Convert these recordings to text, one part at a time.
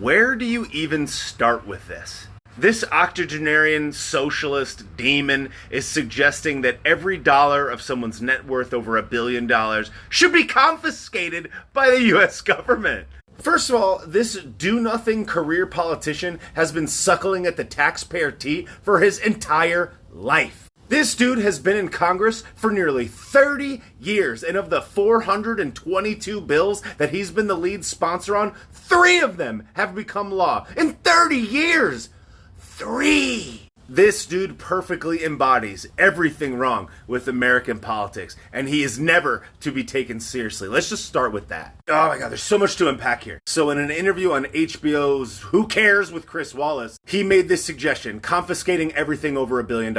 Where do you even start with this? This octogenarian socialist demon is suggesting that every dollar of someone's net worth over $1 billion should be confiscated by the US government. First of all, this do-nothing career politician has been suckling at the taxpayer teat for his entire life. This dude has been in Congress for nearly 30 years, and of the 422 bills that he's been the lead sponsor on, 3 of them have become law. In 30 years! 3! This dude perfectly embodies everything wrong with American politics, and he is never to be taken seriously. Let's just start with that. Oh my god, there's so much to unpack here. So in an interview on HBO's Who Cares with Chris Wallace, he made this suggestion, confiscating everything over $1 billion.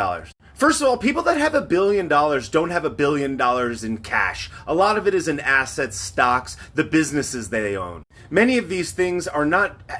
First of all, people that have $1 billion don't have $1 billion in cash. A lot of it is in assets, stocks, the businesses they own. Many of these things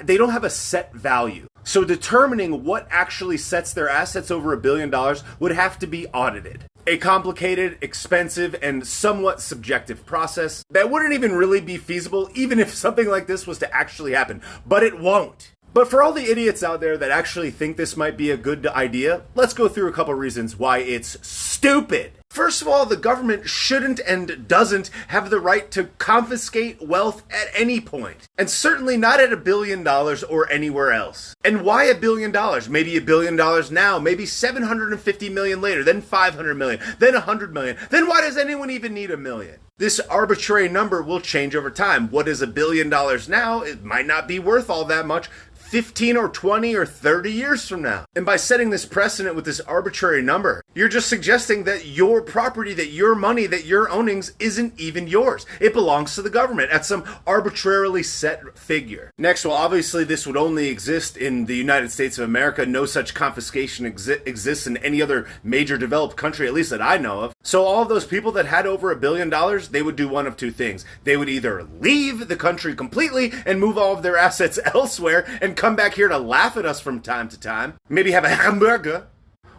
they don't have a set value. So determining what actually sets their assets over $1 billion would have to be audited. A complicated, expensive, and somewhat subjective process that wouldn't even really be feasible even if something like this was to actually happen. But it won't. But for all the idiots out there that actually think this might be a good idea, let's go through a couple reasons why it's stupid. First of all, the government shouldn't and doesn't have the right to confiscate wealth at any point. And certainly not at $1 billion or anywhere else. And why $1 billion? Maybe $1 billion now, maybe $750 million later, then $500 million, then $100 million. Then why does anyone even need $1 million? This arbitrary number will change over time. What is $1 billion now? It might not be worth all that much 15 or 20 or 30 years from now. And by setting this precedent with this arbitrary number, you're just suggesting that your property, that your money, that your ownings isn't even yours. It belongs to the government at some arbitrarily set figure. Next, well, obviously this would only exist in the United States of America. No such confiscation exists in any other major developed country, at least that I know of. So all of those people that had over $1 billion, they would do one of two things. They would either leave the country completely and move all of their assets elsewhere and come back here to laugh at us from time to time, maybe have a hamburger,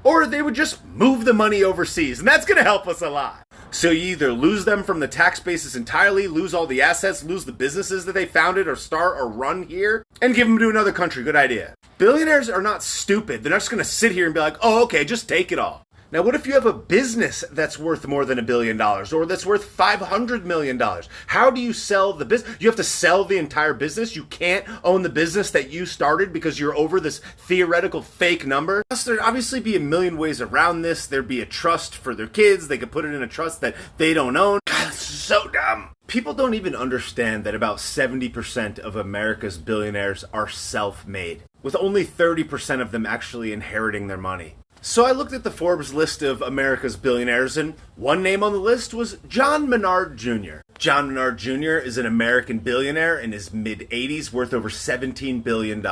or they would just move the money overseas, and that's going to help us a lot. So you either lose them from the tax basis entirely, lose all the assets, lose the businesses that they founded or start or run here, and give them to another country. Good idea. Billionaires are not stupid. They're not just going to sit here and be like, oh, okay, just take it all. Now, what if you have a business that's worth more than $1 billion or that's worth $500 million? How do you sell the business? You have to sell the entire business. You can't own the business that you started because you're over this theoretical fake number. Plus, there'd obviously be a million ways around this. There'd be a trust for their kids. They could put it in a trust that they don't own. God, this is so dumb. People don't even understand that about 70% of America's billionaires are self-made, with only 30% of them actually inheriting their money. So I looked at the Forbes list of America's billionaires, and one name on the list was John Menard Jr. John Menard Jr. is an American billionaire in his mid-80s worth over $17 billion.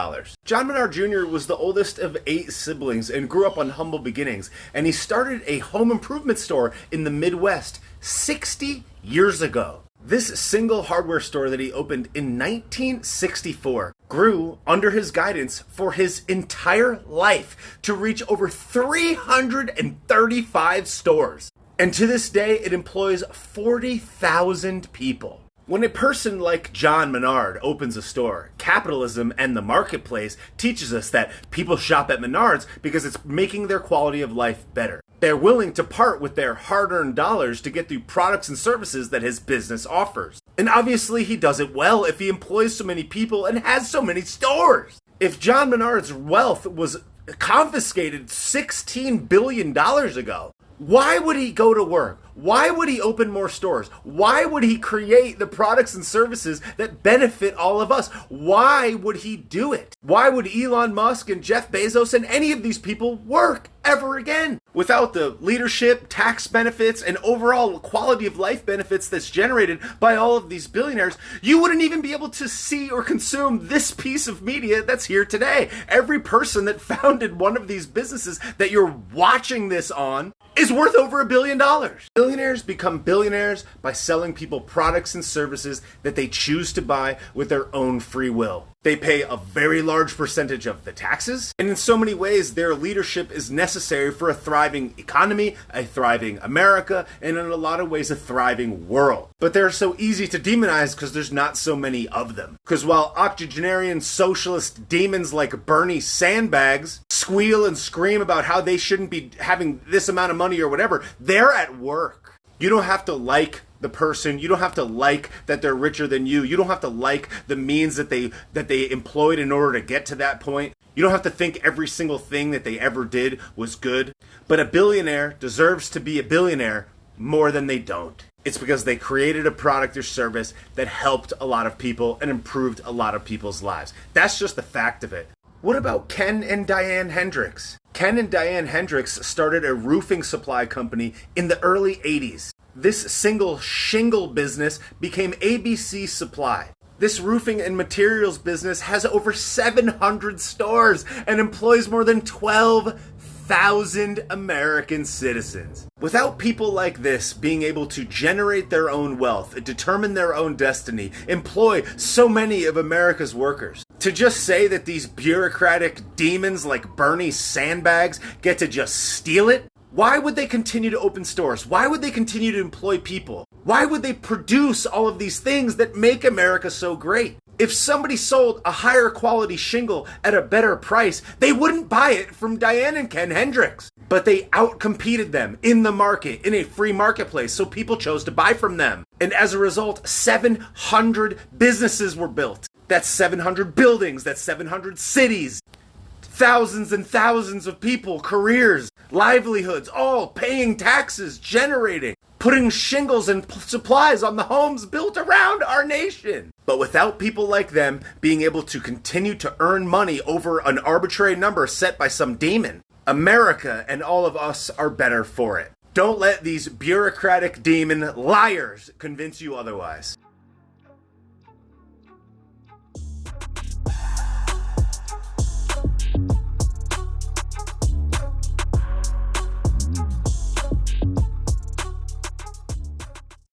John Menard Jr. was the oldest of 8 siblings and grew up on humble beginnings, and he started a home improvement store in the Midwest 60 years ago. This single hardware store that he opened in 1964 grew under his guidance for his entire life to reach over 335 stores. And to this day, it employs 40,000 people. When a person like John Menard opens a store, capitalism and the marketplace teaches us that people shop at Menards because it's making their quality of life better. They're willing to part with their hard-earned dollars to get the products and services that his business offers. And obviously he does it well if he employs so many people and has so many stores. If John Menard's wealth was confiscated $16 billion ago, why would he go to work? Why would he open more stores? Why would he create the products and services that benefit all of us? Why would he do it? Why would Elon Musk and Jeff Bezos and any of these people work ever again? Without the leadership, tax benefits, and overall quality of life benefits that's generated by all of these billionaires, you wouldn't even be able to see or consume this piece of media that's here today. Every person that founded one of these businesses that you're watching this on is worth over $1 billion. Billionaires become billionaires by selling people products and services that they choose to buy with their own free will. They pay a very large percentage of the taxes, and in so many ways, their leadership is necessary for a thriving economy, a thriving America, and in a lot of ways, a thriving world. But they're so easy to demonize because there's not so many of them. Because while octogenarian socialist demons like Bernie Sandbags squeal and scream about how they shouldn't be having this amount of money or whatever, they're at work. You don't have to like the person. You don't have to like that they're richer than you. You don't have to like the means that they employed in order to get to that point. You don't have to think every single thing that they ever did was good. But a billionaire deserves to be a billionaire more than they don't. It's because they created a product or service that helped a lot of people and improved a lot of people's lives. That's just the fact of it. What about Ken and Diane Hendricks? Ken and Diane Hendricks started a roofing supply company in the early 80s. This single shingle business became ABC Supply. This roofing and materials business has over 700 stores and employs more than 12,000 American citizens. Without people like this being able to generate their own wealth, determine their own destiny, employ so many of America's workers, to just say that these bureaucratic demons like Bernie Sandbags get to just steal it? Why would they continue to open stores? Why would they continue to employ people? Why would they produce all of these things that make America so great? If somebody sold a higher quality shingle at a better price, they wouldn't buy it from Diane and Ken Hendricks. But they outcompeted them in the market, in a free marketplace, so people chose to buy from them. And as a result, 700 businesses were built. That's 700 buildings, that's 700 cities. Thousands and thousands of people, careers, livelihoods, all paying taxes, generating, putting shingles and supplies on the homes built around our nation. But without people like them being able to continue to earn money over an arbitrary number set by some demon, America and all of us are better for it. Don't let these bureaucratic demon liars convince you otherwise.